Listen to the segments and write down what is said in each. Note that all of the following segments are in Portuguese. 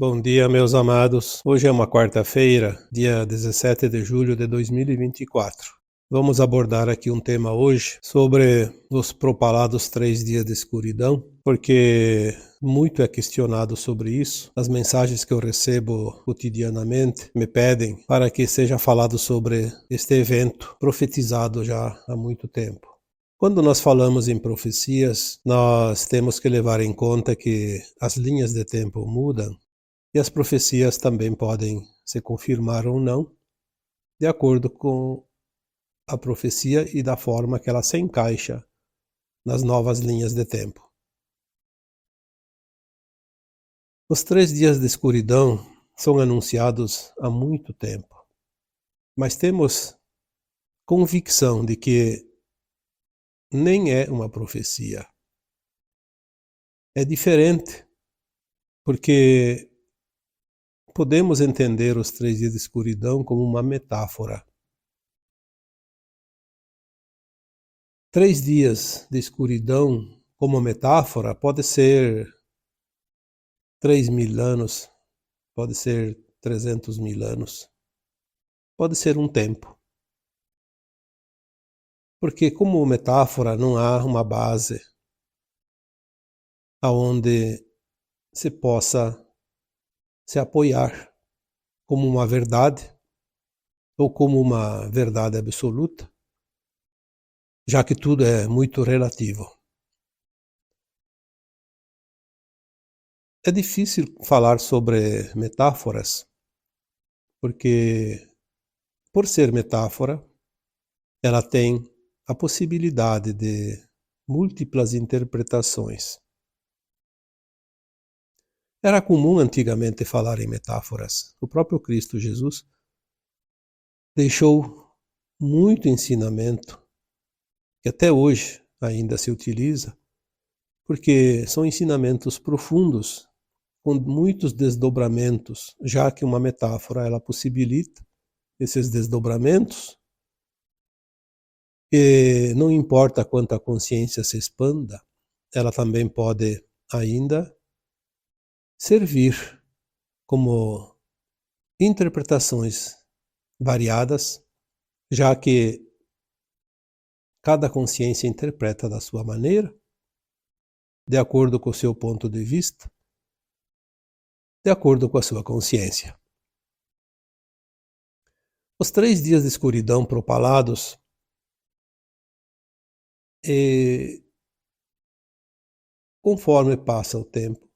Bom dia, meus amados. Hoje é uma quarta-feira, dia 17 de julho de 2024. Vamos abordar aqui um tema hoje sobre os propalados 3 dias de escuridão, porque muito é questionado sobre isso. As mensagens que eu recebo cotidianamente me pedem para que seja falado sobre este evento profetizado já há muito tempo. Quando nós falamos em profecias, nós temos que levar em conta que as linhas de tempo mudam e as profecias também podem se confirmar ou não, de acordo com a profecia e da forma que ela se encaixa nas novas linhas de tempo. Os 3 dias de escuridão são anunciados há muito tempo, mas temos convicção de que nem é uma profecia. É diferente, porque podemos entender os 3 dias de escuridão como uma metáfora. 3 dias de escuridão, como metáfora, pode ser 3.000 anos, pode ser 300.000 anos, pode ser um tempo. Porque como metáfora não há uma base aonde se possa se apoiar como uma verdade ou como uma verdade absoluta, já que tudo é muito relativo. É difícil falar sobre metáforas, porque por ser metáfora, ela tem a possibilidade de múltiplas interpretações. Era comum antigamente falar em metáforas. O próprio Cristo Jesus deixou muito ensinamento que até hoje ainda se utiliza, porque são ensinamentos profundos, com muitos desdobramentos, já que uma metáfora ela possibilita esses desdobramentos, e não importa quanto a consciência se expanda, ela também pode ainda servir como interpretações variadas, já que cada consciência interpreta da sua maneira, de acordo com o seu ponto de vista, de acordo com a sua consciência. Os 3 dias de escuridão propalados, conforme passa o tempo,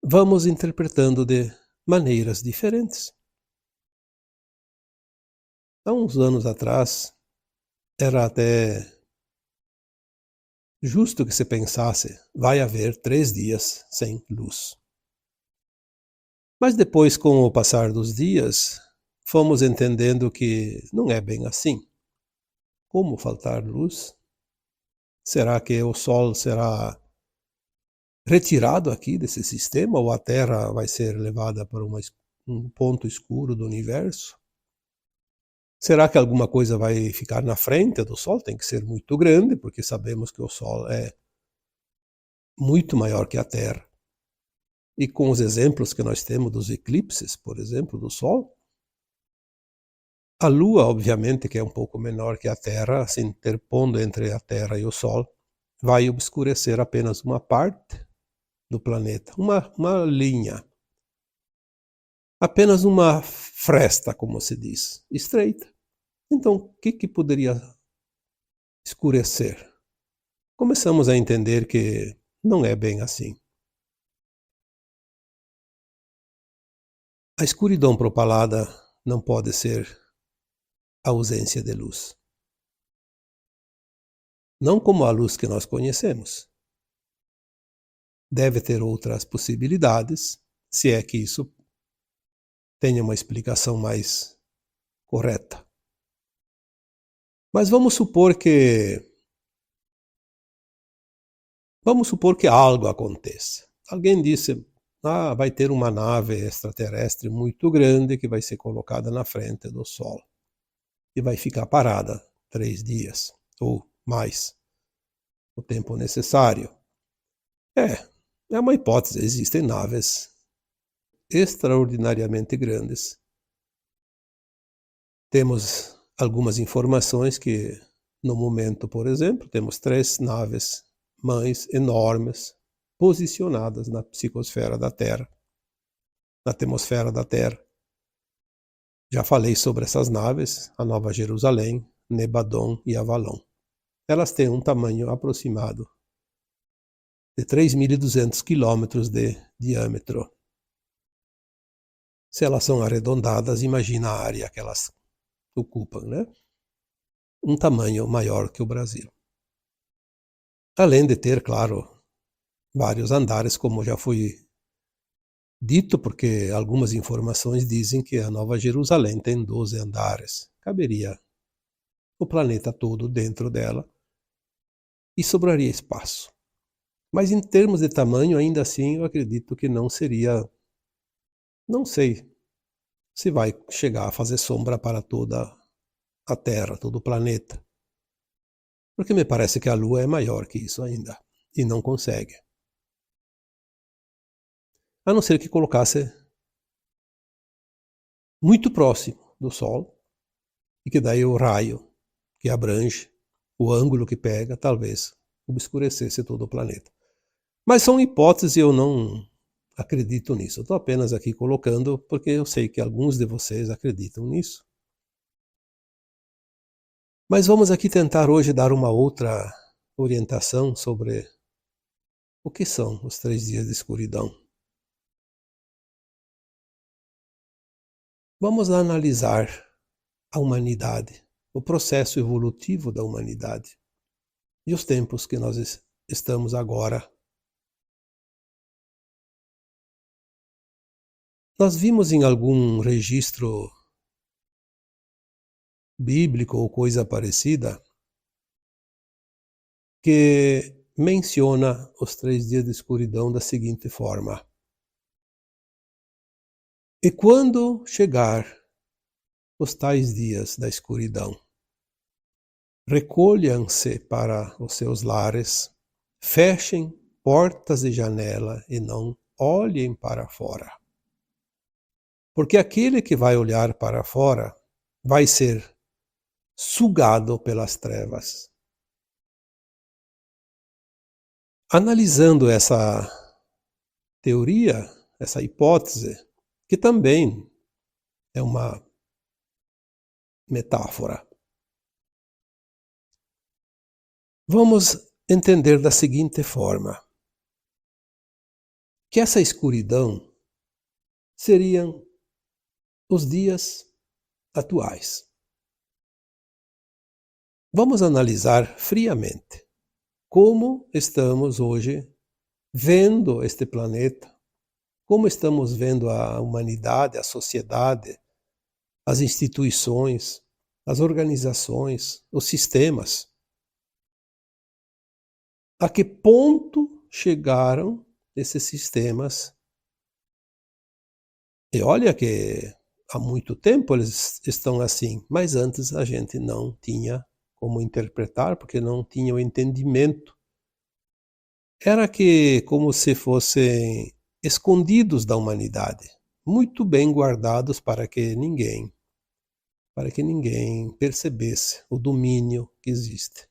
vamos interpretando de maneiras diferentes. Há uns anos atrás, era até justo que se pensasse, vai haver 3 dias sem luz. Mas depois, com o passar dos dias, fomos entendendo que não é bem assim. Como faltar luz? Será que o Sol será retirado aqui desse sistema ou a Terra vai ser levada para um ponto escuro do universo? Será que alguma coisa vai ficar na frente do Sol? Tem que ser muito grande, porque sabemos que o Sol é muito maior que a Terra. E com os exemplos que nós temos dos eclipses, por exemplo, do Sol, a Lua, obviamente, que é um pouco menor que a Terra, se interpondo entre a Terra e o Sol, vai obscurecer apenas uma parte do planeta, uma linha, apenas uma fresta, como se diz, estreita. Então, o que poderia escurecer? Começamos a entender que não é bem assim. A escuridão propalada não pode ser a ausência de luz. Não como a luz que nós conhecemos. Deve ter outras possibilidades, se é que isso tenha uma explicação mais correta. Mas vamos supor que algo aconteça. Alguém disse, vai ter uma nave extraterrestre muito grande que vai ser colocada na frente do Sol e vai ficar parada 3 dias ou mais, o tempo necessário. É uma hipótese, existem naves extraordinariamente grandes. Temos algumas informações que, no momento, por exemplo, temos 3 naves mães enormes posicionadas na psicosfera da Terra, na atmosfera da Terra. Já falei sobre essas naves, a Nova Jerusalém, Nebadon e Avalon. Elas têm um tamanho aproximado de 3.200 quilômetros de diâmetro. Se elas são arredondadas, imagina a área que elas ocupam, né? Um tamanho maior que o Brasil. Além de ter, claro, vários andares, como já foi dito, porque algumas informações dizem que a Nova Jerusalém tem 12 andares. Caberia o planeta todo dentro dela e sobraria espaço. Mas em termos de tamanho, ainda assim, eu acredito que não seria... Não sei se vai chegar a fazer sombra para toda a Terra, todo o planeta. Porque me parece que a Lua é maior que isso ainda. E não consegue. A não ser que colocasse muito próximo do Sol, e que daí o raio que abrange, o ângulo que pega, talvez obscurecesse todo o planeta. Mas são hipóteses e eu não acredito nisso. Eu estou apenas aqui colocando porque eu sei que alguns de vocês acreditam nisso. Mas vamos aqui tentar hoje dar uma outra orientação sobre o que são os 3 dias de escuridão. Vamos analisar a humanidade, o processo evolutivo da humanidade e os tempos que nós estamos agora. Nós vimos em algum registro bíblico ou coisa parecida que menciona os 3 dias de escuridão da seguinte forma: e quando chegar os tais dias da escuridão, recolham-se para os seus lares, fechem portas e janela e não olhem para fora. Porque aquele que vai olhar para fora vai ser sugado pelas trevas. Analisando essa teoria, essa hipótese, que também é uma metáfora, vamos entender da seguinte forma: que essa escuridão seriam os dias atuais. Vamos analisar friamente como estamos hoje vendo este planeta, como estamos vendo a humanidade, a sociedade, as instituições, as organizações, os sistemas. A que ponto chegaram esses sistemas? E olha que há muito tempo eles estão assim, mas antes a gente não tinha como interpretar, porque não tinha o entendimento. Era que como se fossem escondidos da humanidade, muito bem guardados para que ninguém percebesse o domínio que existe.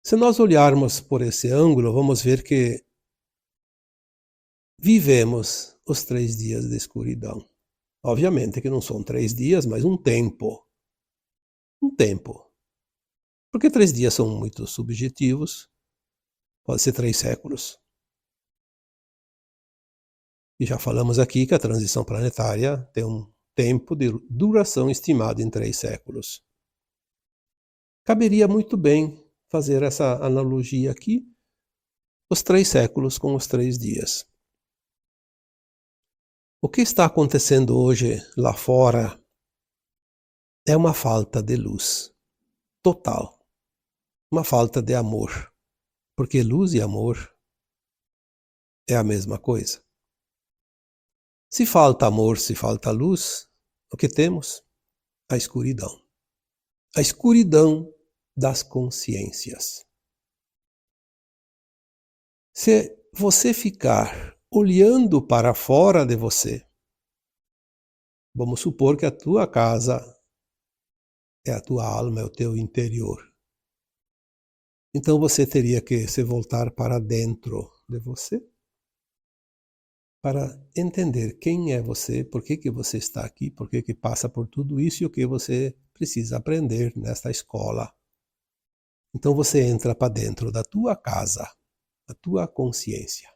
Se nós olharmos por esse ângulo, vamos ver que vivemos os 3 dias de escuridão. Obviamente que não são 3 dias, mas um tempo. Um tempo. Porque 3 dias são muito subjetivos. Pode ser 3 séculos. E já falamos aqui que a transição planetária tem um tempo de duração estimado em 3 séculos. Caberia muito bem fazer essa analogia aqui, os 3 séculos com os 3 dias. O que está acontecendo hoje lá fora é uma falta de luz total, uma falta de amor, porque luz e amor é a mesma coisa. Se falta amor, se falta luz, o que temos? A escuridão. A escuridão das consciências. Se você ficar olhando para fora de você, vamos supor que a tua casa é a tua alma, é o teu interior. Então você teria que se voltar para dentro de você para entender quem é você, por que você está aqui, por que passa por tudo isso e o que você precisa aprender nesta escola. Então você entra para dentro da tua casa, da tua consciência.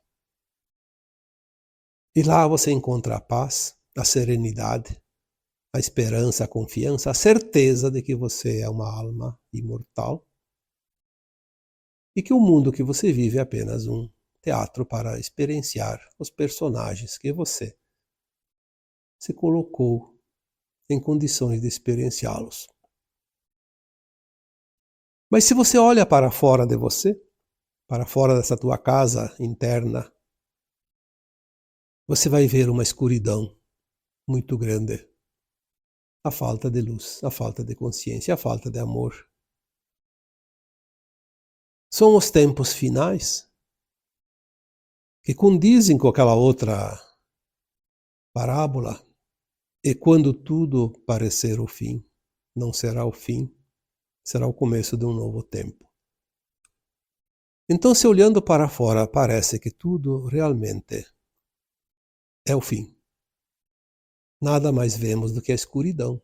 E lá você encontra a paz, a serenidade, a esperança, a confiança, a certeza de que você é uma alma imortal e que o mundo que você vive é apenas um teatro para experienciar os personagens que você se colocou em condições de experienciá-los. Mas se você olha para fora de você, para fora dessa tua casa interna, você vai ver uma escuridão muito grande. A falta de luz, a falta de consciência, a falta de amor. São os tempos finais que condizem com aquela outra parábola. E quando tudo parecer o fim, não será o fim, será o começo de um novo tempo. Então, se olhando para fora parece que tudo realmente é o fim, nada mais vemos do que a escuridão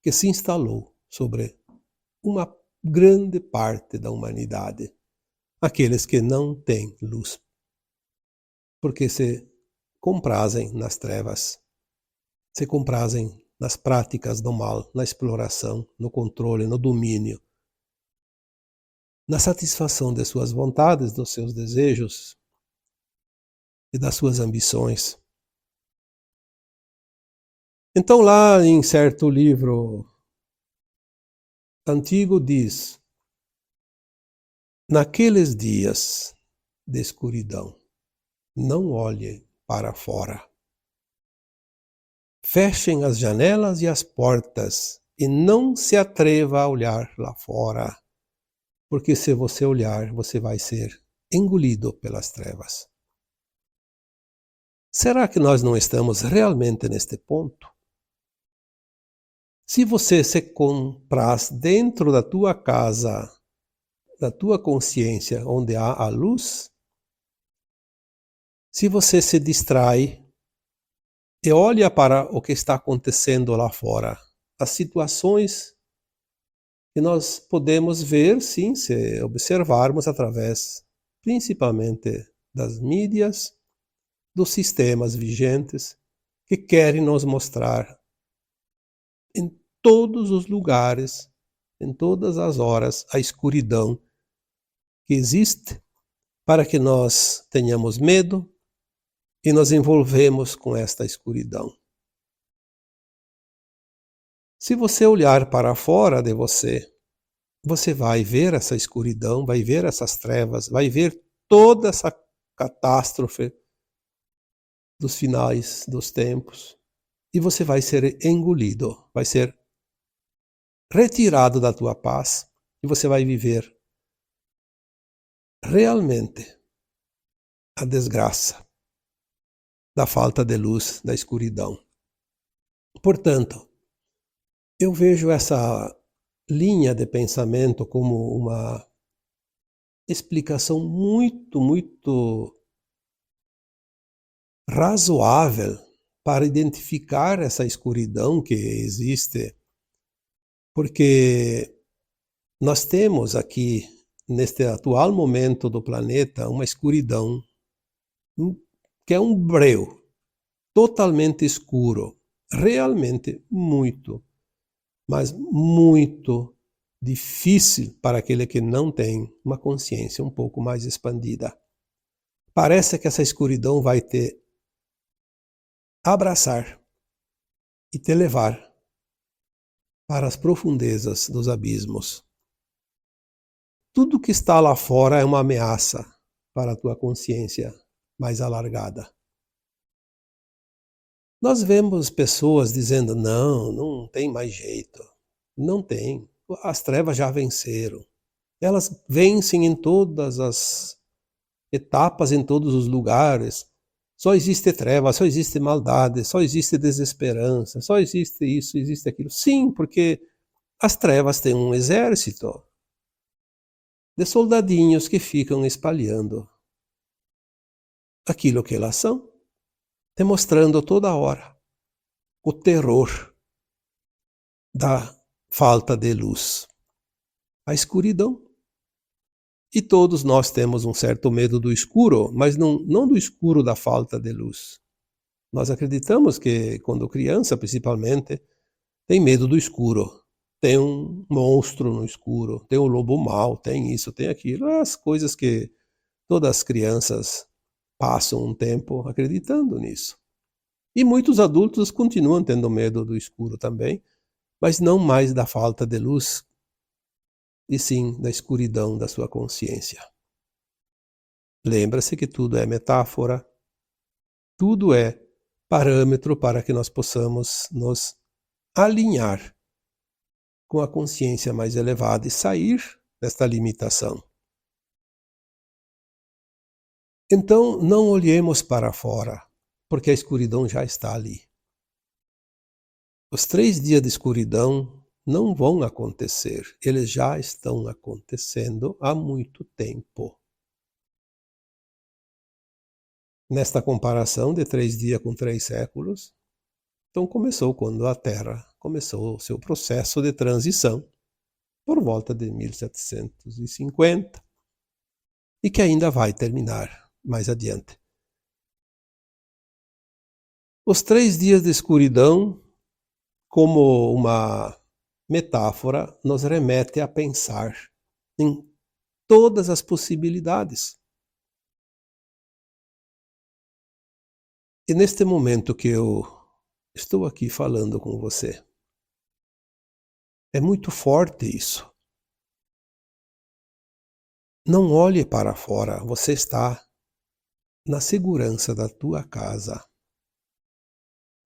que se instalou sobre uma grande parte da humanidade, aqueles que não têm luz, porque se comprazem nas trevas, se comprazem nas práticas do mal, na exploração, no controle, no domínio, na satisfação de suas vontades, dos seus desejos e das suas ambições. Então lá em certo livro antigo diz: naqueles dias de escuridão, não olhe para fora. Fechem as janelas e as portas e não se atreva a olhar lá fora, porque se você olhar, você vai ser engolido pelas trevas. Será que nós não estamos realmente neste ponto? Se você se compraz dentro da tua casa, da tua consciência, onde há a luz, se você se distrai e olha para o que está acontecendo lá fora, as situações que nós podemos ver, sim, se observarmos através, principalmente, das mídias, dos sistemas vigentes, que querem nos mostrar em todos os lugares, em todas as horas, a escuridão que existe para que nós tenhamos medo e nos envolvemos com esta escuridão. Se você olhar para fora de você, você vai ver essa escuridão, vai ver essas trevas, vai ver toda essa catástrofe dos finais dos tempos e você vai ser engolido, vai ser retirado da tua paz e você vai viver realmente a desgraça da falta de luz, da escuridão. Portanto, eu vejo essa linha de pensamento como uma explicação muito razoável para identificar essa escuridão que existe, porque nós temos aqui, neste atual momento do planeta, uma escuridão que é um breu, totalmente escuro, realmente muito, mas muito difícil para aquele que não tem uma consciência um pouco mais expandida. Parece que essa escuridão vai te abraçar e te levar para as profundezas dos abismos. Tudo que está lá fora é uma ameaça para a tua consciência mais alargada. Nós vemos pessoas dizendo, não tem mais jeito. Não tem. As trevas já venceram. Elas vencem em todas as etapas em todos os lugares. Só existe treva, só existe maldade, só existe desesperança, só existe isso, existe aquilo. Sim, porque as trevas têm um exército de soldadinhos que ficam espalhando aquilo que elas são, demonstrando toda hora o terror da falta de luz, a escuridão. E todos nós temos um certo medo do escuro, mas não do escuro da falta de luz. Nós acreditamos que, quando criança principalmente, tem medo do escuro. Tem um monstro no escuro, tem um lobo mau, tem isso, tem aquilo. As coisas que todas as crianças passam um tempo acreditando nisso. E muitos adultos continuam tendo medo do escuro também, mas não mais da falta de luz, e sim da escuridão da sua consciência. Lembra-se que tudo é metáfora, tudo é parâmetro para que nós possamos nos alinhar com a consciência mais elevada e sair desta limitação. Então, não olhemos para fora, porque a escuridão já está ali. Os 3 dias de escuridão não vão acontecer, eles já estão acontecendo há muito tempo. Nesta comparação de 3 dias com 3 séculos, então começou quando a Terra começou o seu processo de transição, por volta de 1750, e que ainda vai terminar mais adiante. Os 3 dias de escuridão, como uma metáfora, nos remete a pensar em todas as possibilidades. E neste momento que eu estou aqui falando com você, é muito forte isso. Não olhe para fora, você está na segurança da tua casa,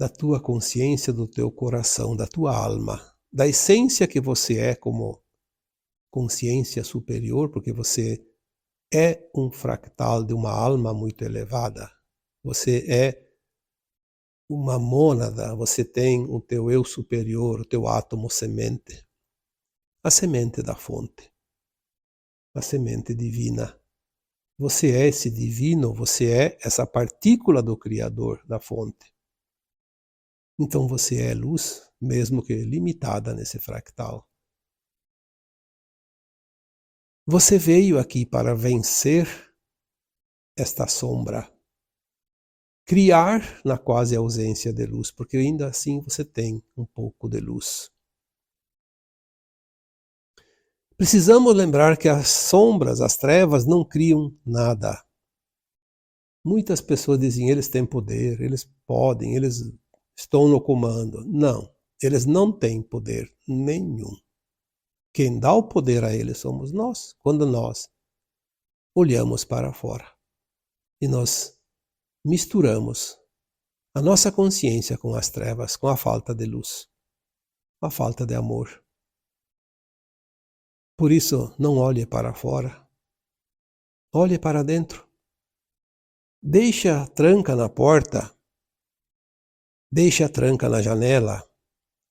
da tua consciência, do teu coração, da tua alma, da essência que você é como consciência superior, porque você é um fractal de uma alma muito elevada. Você é uma mônada, você tem o teu eu superior, o teu átomo semente, a semente da fonte, a semente divina. Você é esse divino, você é essa partícula do Criador, da fonte. Então você é luz, mesmo que limitada nesse fractal. Você veio aqui para vencer esta sombra, criar na quase ausência de luz, porque ainda assim você tem um pouco de luz. Precisamos lembrar que as sombras, as trevas, não criam nada. Muitas pessoas dizem, eles têm poder, eles podem, eles estão no comando. Não, eles não têm poder nenhum. Quem dá o poder a eles somos nós, quando nós olhamos para fora e nós misturamos a nossa consciência com as trevas, com a falta de luz, a falta de amor. Por isso, não olhe para fora, olhe para dentro. Deixe a tranca na porta, deixe a tranca na janela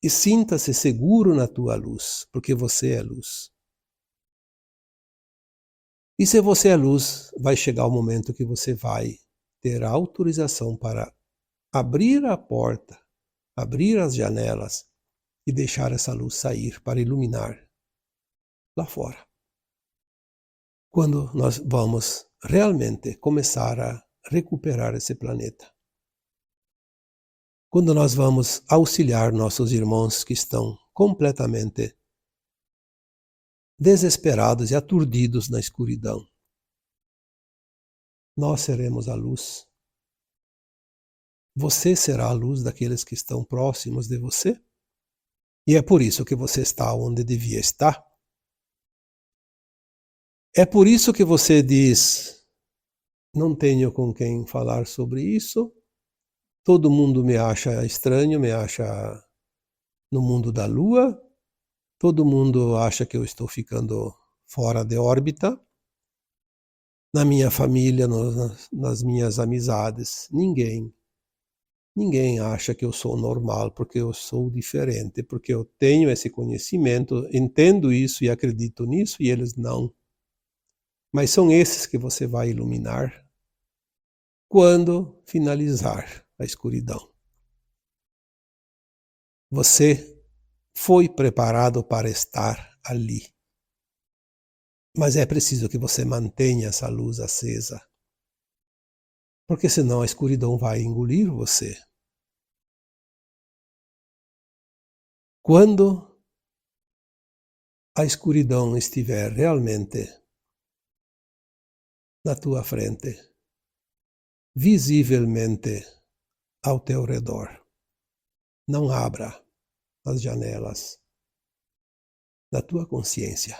e sinta-se seguro na tua luz, porque você é luz. E se você é luz, vai chegar o momento que você vai ter a autorização para abrir a porta, abrir as janelas e deixar essa luz sair para iluminar lá fora. Quando nós vamos realmente começar a recuperar esse planeta. Quando nós vamos auxiliar nossos irmãos que estão completamente desesperados e aturdidos na escuridão. Nós seremos a luz. Você será a luz daqueles que estão próximos de você. E é por isso que você está onde devia estar. É por isso que você diz, não tenho com quem falar sobre isso, todo mundo me acha estranho, me acha no mundo da lua, todo mundo acha que eu estou ficando fora de órbita. na minha família, nas minhas amizades. Ninguém acha que eu sou normal, porque eu sou diferente, porque eu tenho esse conhecimento, entendo isso e acredito nisso, e eles não. Mas são esses que você vai iluminar quando finalizar a escuridão. Você foi preparado para estar ali. Mas é preciso que você mantenha essa luz acesa, porque senão a escuridão vai engolir você. Quando a escuridão estiver realmente na tua frente, visivelmente ao teu redor, não abra as janelas da tua consciência.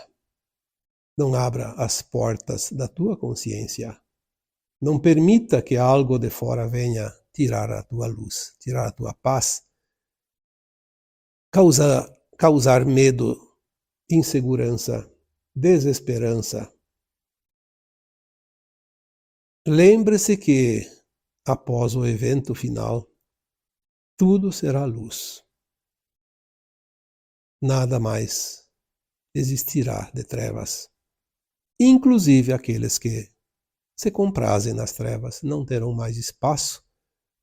Não abra as portas da tua consciência. Não permita que algo de fora venha tirar a tua luz, tirar a tua paz, causar medo, insegurança, desesperança. Lembre-se que, após o evento final, tudo será luz. Nada mais existirá de trevas. Inclusive aqueles que se comprazem nas trevas não terão mais espaço,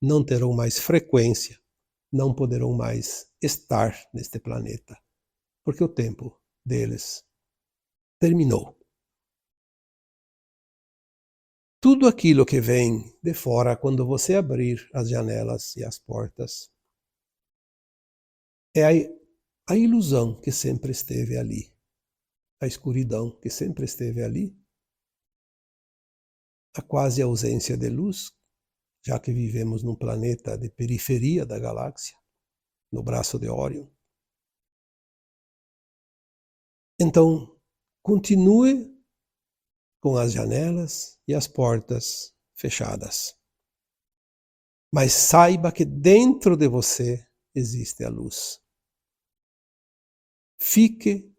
não terão mais frequência, não poderão mais estar neste planeta, porque o tempo deles terminou. Tudo aquilo que vem de fora, quando você abrir as janelas e as portas, é a ilusão que sempre esteve ali, a escuridão que sempre esteve ali, a quase ausência de luz, já que vivemos num planeta de periferia da galáxia, no braço de Órion. Então, continue com as janelas e as portas fechadas. Mas saiba que dentro de você existe a luz. Fique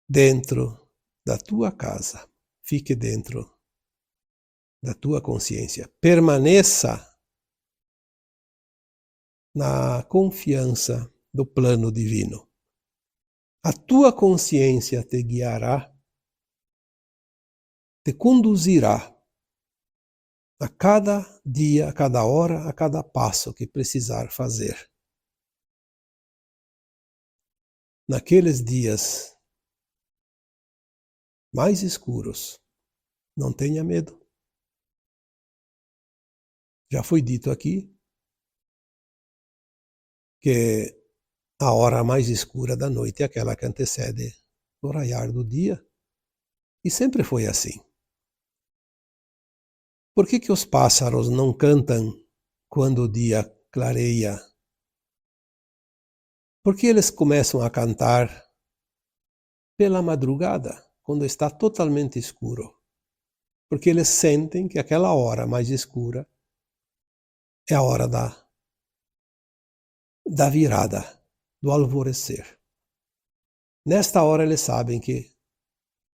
dentro da tua casa. Fique dentro da tua consciência. Permaneça na confiança do plano divino. A tua consciência te guiará, te conduzirá a cada dia, a cada hora, a cada passo que precisar fazer. Naqueles dias mais escuros, não tenha medo. Já foi dito aqui que a hora mais escura da noite é aquela que antecede o raiar do dia. E sempre foi assim. Por que os pássaros não cantam quando o dia clareia? Porque eles começam a cantar pela madrugada, quando está totalmente escuro. Porque eles sentem que aquela hora mais escura é a hora da virada, do alvorecer. Nesta hora eles sabem que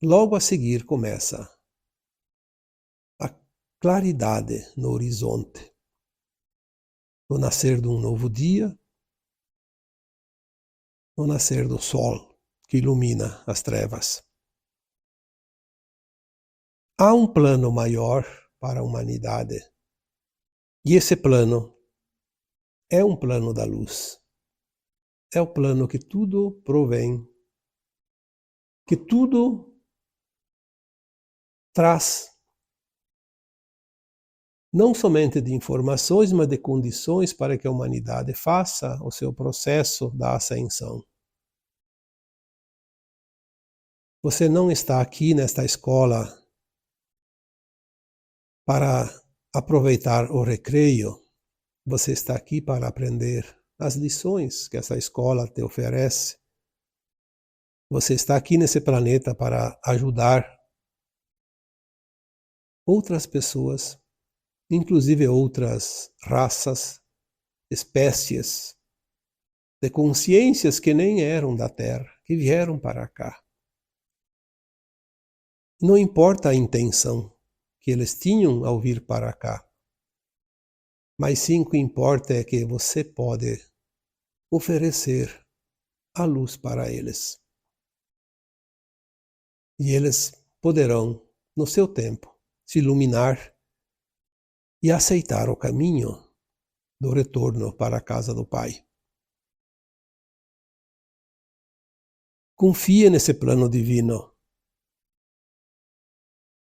logo a seguir começa a claridade no horizonte, no nascer de um novo dia, no nascer do sol que ilumina as trevas. Há um plano maior para a humanidade, e esse plano é um plano da luz. É o plano que tudo provém, que tudo traz, não somente de informações, mas de condições para que a humanidade faça o seu processo da ascensão. Você não está aqui nesta escola para aproveitar o recreio, você está aqui para aprender as lições que essa escola te oferece. Você está aqui nesse planeta para ajudar outras pessoas, inclusive outras raças, espécies, de consciências que nem eram da Terra, que vieram para cá. Não importa a intenção que eles tinham ao vir para cá, mas sim o que importa é que você pode oferecer a luz para eles. E eles poderão, no seu tempo, se iluminar e aceitar o caminho do retorno para a casa do Pai. Confie nesse plano divino,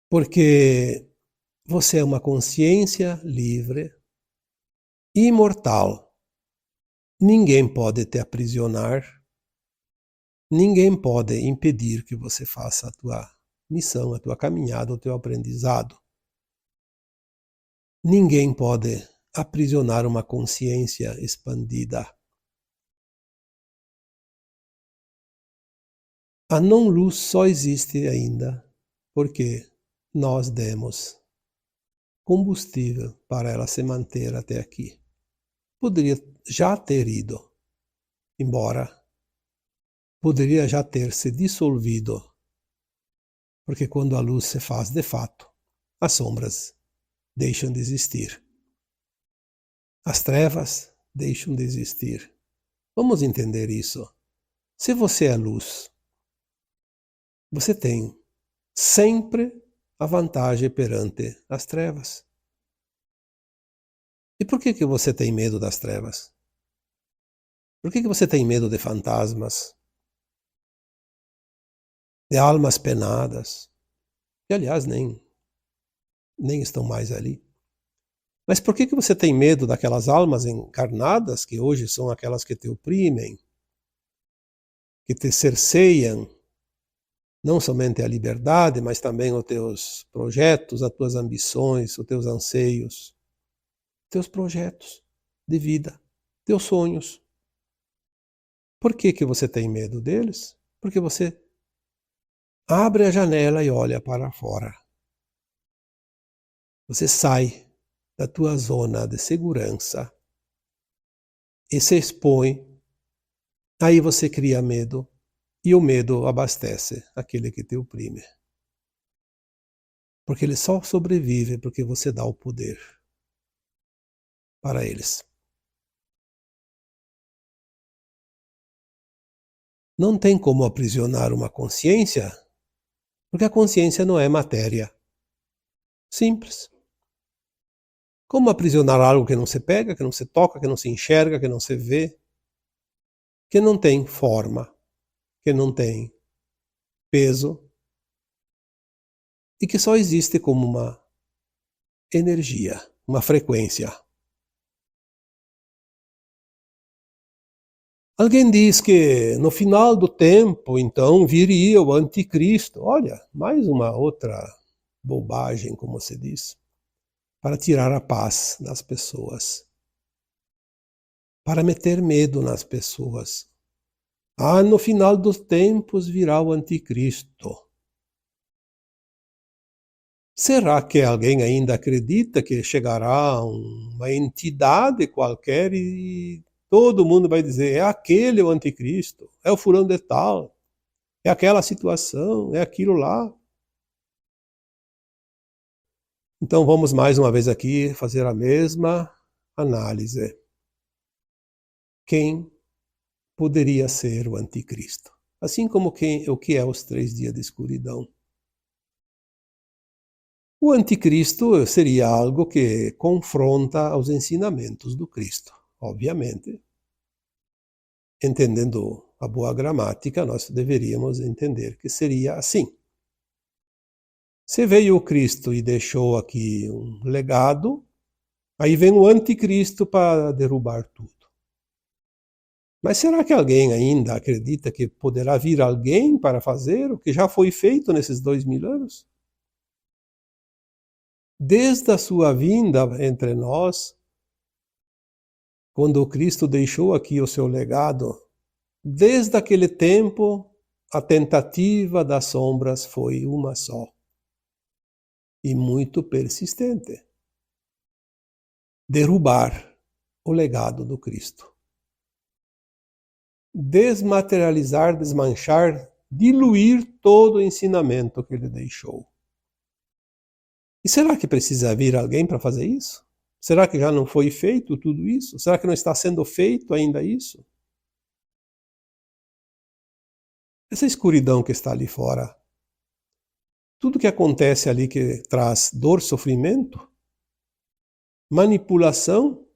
porque você é uma consciência livre, imortal. Ninguém pode te aprisionar, ninguém pode impedir que você faça a tua missão, a tua caminhada, o teu aprendizado. Ninguém pode aprisionar uma consciência expandida. A não-luz só existe ainda porque nós demos combustível para ela se manter até aqui. Poderia já ter ido embora, poderia já ter se dissolvido, porque quando a luz se faz de fato, as sombras deixam de existir. As trevas deixam de existir. Vamos entender isso. Se você é luz, você tem sempre a vantagem perante as trevas. E por que você tem medo das trevas? Por que você tem medo de fantasmas? De almas penadas? Que, aliás, nem estão mais ali. Mas por que você tem medo daquelas almas encarnadas, que hoje são aquelas que te oprimem, que te cerceiam, não somente a liberdade, mas também os teus projetos, as tuas ambições, os teus anseios, teus projetos de vida, teus sonhos? Por que você tem medo deles? Porque você abre a janela e olha para fora. Você sai da tua zona de segurança e se expõe. Aí você cria medo e o medo abastece aquele que te oprime. Porque ele só sobrevive porque você dá o poder para eles. Não tem como aprisionar uma consciência, porque a consciência não é matéria. Simples. Como aprisionar algo que não se pega, que não se toca, que não se enxerga, que não se vê, que não tem forma, que não tem peso e que só existe como uma energia, uma frequência. Alguém diz que no final do tempo, então, viria o anticristo. Olha, mais uma outra bobagem, como se diz, para tirar a paz das pessoas, para meter medo nas pessoas. Ah, no final dos tempos virá o anticristo. Será que alguém ainda acredita que chegará uma entidade qualquer e todo mundo vai dizer, é aquele o anticristo, é o fulano de tal, é aquela situação, é aquilo lá? Então vamos mais uma vez aqui fazer a mesma análise. Quem poderia ser o anticristo? Assim como o que é os 3 dias de escuridão. O anticristo seria algo que confronta os ensinamentos do Cristo, obviamente. Entendendo a boa gramática, nós deveríamos entender que seria assim. Se veio o Cristo e deixou aqui um legado, aí vem o anticristo para derrubar tudo. Mas será que alguém ainda acredita que poderá vir alguém para fazer o que já foi feito nesses 2000 anos? Desde a sua vinda entre nós, quando o Cristo deixou aqui o seu legado, desde aquele tempo, a tentativa das sombras foi uma só. E muito persistente. Derrubar o legado do Cristo. Desmaterializar, desmanchar, diluir todo o ensinamento que ele deixou. E será que precisa vir alguém para fazer isso? Será que já não foi feito tudo isso? Será que não está sendo feito ainda isso? Essa escuridão que está ali fora, tudo que acontece ali que traz dor, sofrimento, manipulação,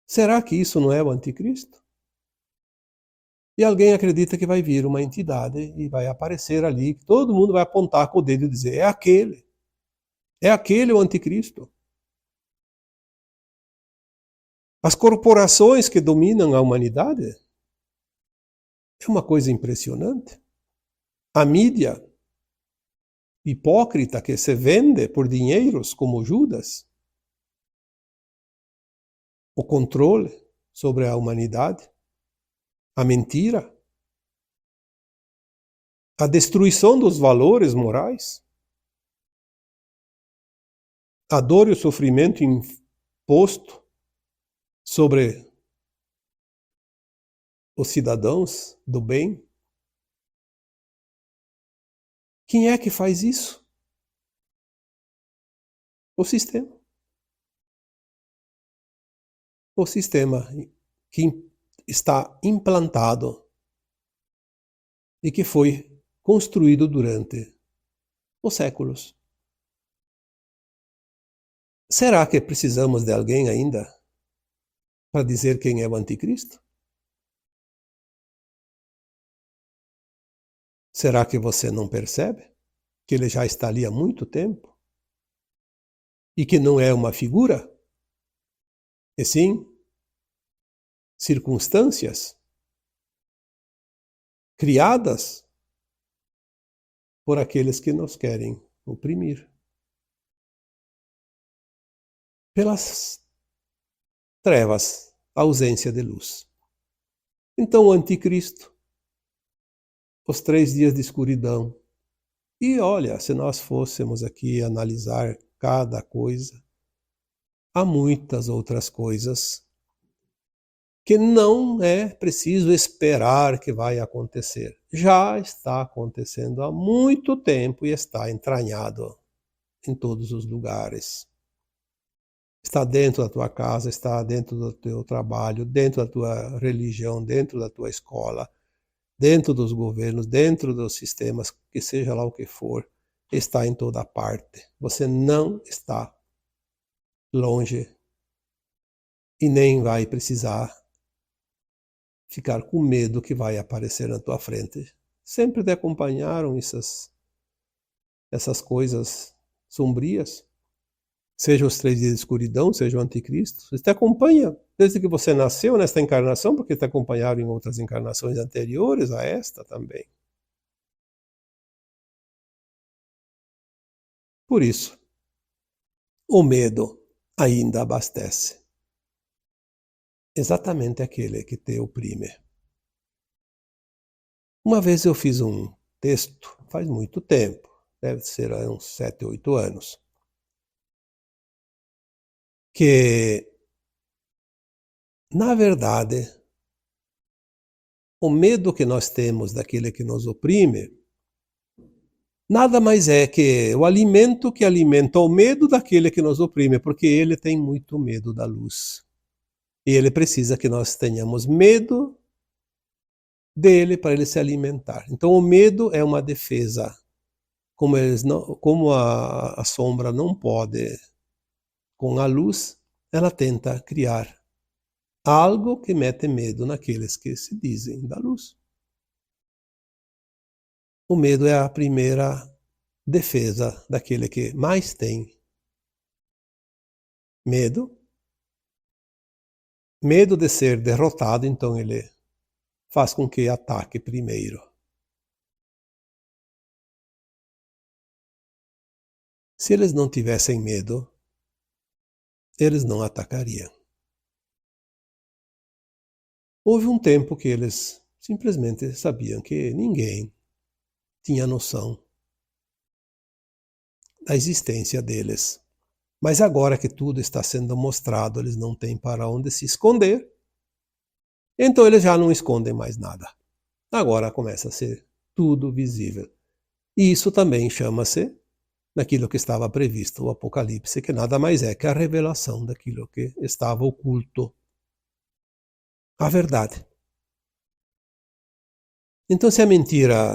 será que isso não é o anticristo? E alguém acredita que vai vir uma entidade e vai aparecer ali, todo mundo vai apontar com o dedo e dizer, é aquele o anticristo. As corporações que dominam a humanidade é uma coisa impressionante. A mídia hipócrita que se vende por dinheiros como Judas, o controle sobre a humanidade, a mentira, a destruição dos valores morais, a dor e o sofrimento imposto sobre os cidadãos do bem. Quem é que faz isso? O sistema. O sistema que está implantado e que foi construído durante os séculos. Será que precisamos de alguém ainda para dizer quem é o anticristo? Será que você não percebe que ele já está ali há muito tempo? E que não é uma figura? E sim, circunstâncias criadas por aqueles que nos querem oprimir. Pelas trevas, a ausência de luz. Então o anticristo, os 3 dias de escuridão. E olha, se nós fôssemos aqui analisar cada coisa, há muitas outras coisas que não é preciso esperar que vai acontecer. Já está acontecendo há muito tempo e está entranhado em todos os lugares. Está dentro da tua casa, está dentro do teu trabalho, dentro da tua religião, dentro da tua escola, dentro dos governos, dentro dos sistemas, que seja lá o que for, está em toda parte. Você não está longe e nem vai precisar ficar com medo que vai aparecer na tua frente. Sempre te acompanharam essas coisas sombrias, seja os 3 dias de escuridão, seja o anticristo. Você te acompanha desde que você nasceu nesta encarnação, porque te acompanharam em outras encarnações anteriores a esta também. Por isso, o medo ainda abastece exatamente aquele que te oprime. Uma vez eu fiz um texto, faz muito tempo, deve ser uns 7, 8 anos, que, na verdade, o medo que nós temos daquele que nos oprime nada mais é que o alimento que alimenta o medo daquele que nos oprime, porque ele tem muito medo da luz. E ele precisa que nós tenhamos medo dele para ele se alimentar. Então o medo é uma defesa. Como a sombra não pode com a luz, ela tenta criar algo que mete medo naqueles que se dizem da luz. O medo é a primeira defesa daquele que mais tem medo. Medo de ser derrotado, então ele faz com que ataque primeiro. Se eles não tivessem medo, eles não atacariam. Houve um tempo que eles simplesmente sabiam que ninguém tinha noção da existência deles. Mas agora que tudo está sendo mostrado, eles não têm para onde se esconder. Então eles já não escondem mais nada. Agora começa a ser tudo visível. E isso também chama-se, naquilo que estava previsto, o Apocalipse, que nada mais é que a revelação daquilo que estava oculto. A verdade. Então, se a mentira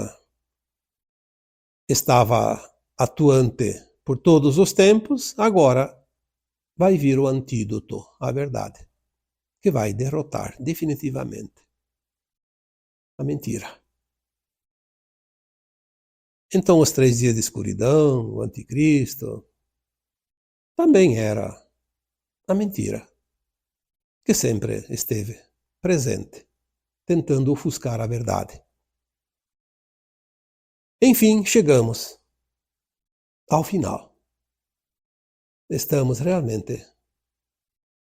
estava atuante por todos os tempos, agora vai vir o antídoto, a verdade, que vai derrotar definitivamente a mentira. Então, os 3 dias de escuridão, o anticristo, também era a mentira, que sempre esteve presente, tentando ofuscar a verdade. Enfim, chegamos ao final. Estamos realmente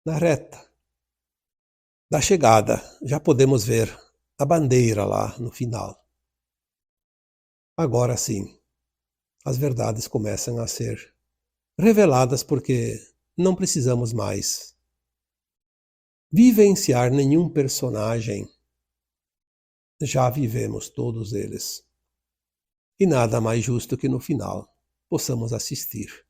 na reta da chegada. Já podemos ver a bandeira lá no final. Agora sim, as verdades começam a ser reveladas, porque não precisamos mais vivenciar nenhum personagem. Já vivemos todos eles. E nada mais justo que no final possamos assistir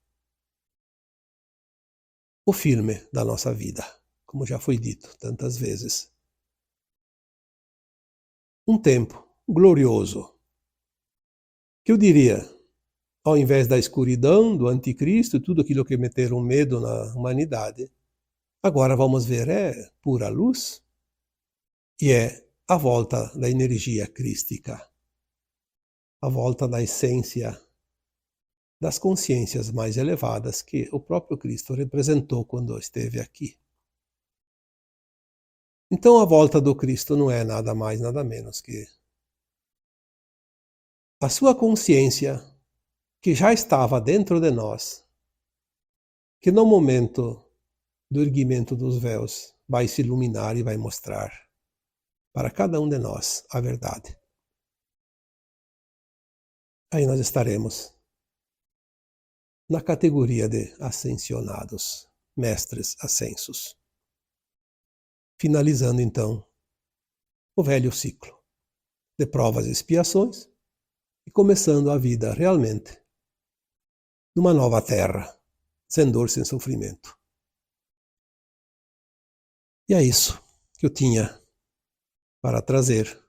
o filme da nossa vida, como já foi dito tantas vezes. Um tempo glorioso, que eu diria, ao invés da escuridão, do anticristo, tudo aquilo que meteram medo na humanidade, agora vamos ver, é pura luz, e é a volta da energia crística, a volta da essência das consciências mais elevadas que o próprio Cristo representou quando esteve aqui. Então a volta do Cristo não é nada mais, nada menos que a sua consciência, que já estava dentro de nós, que no momento do erguimento dos véus vai se iluminar e vai mostrar para cada um de nós a verdade. Aí nós estaremos na categoria de ascensionados, mestres ascensos. Finalizando então o velho ciclo de provas e expiações e começando a vida realmente numa nova terra, sem dor, sem sofrimento. E é isso que eu tinha para trazer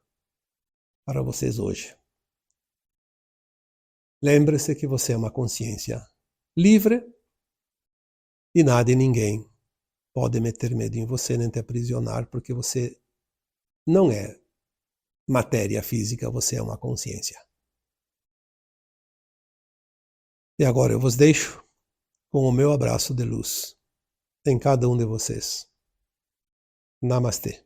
para vocês hoje. Lembre-se que você é uma consciência livre e nada e ninguém pode meter medo em você nem te aprisionar, porque você não é matéria física, você é uma consciência. E agora eu vos deixo com o meu abraço de luz em cada um de vocês. Namastê.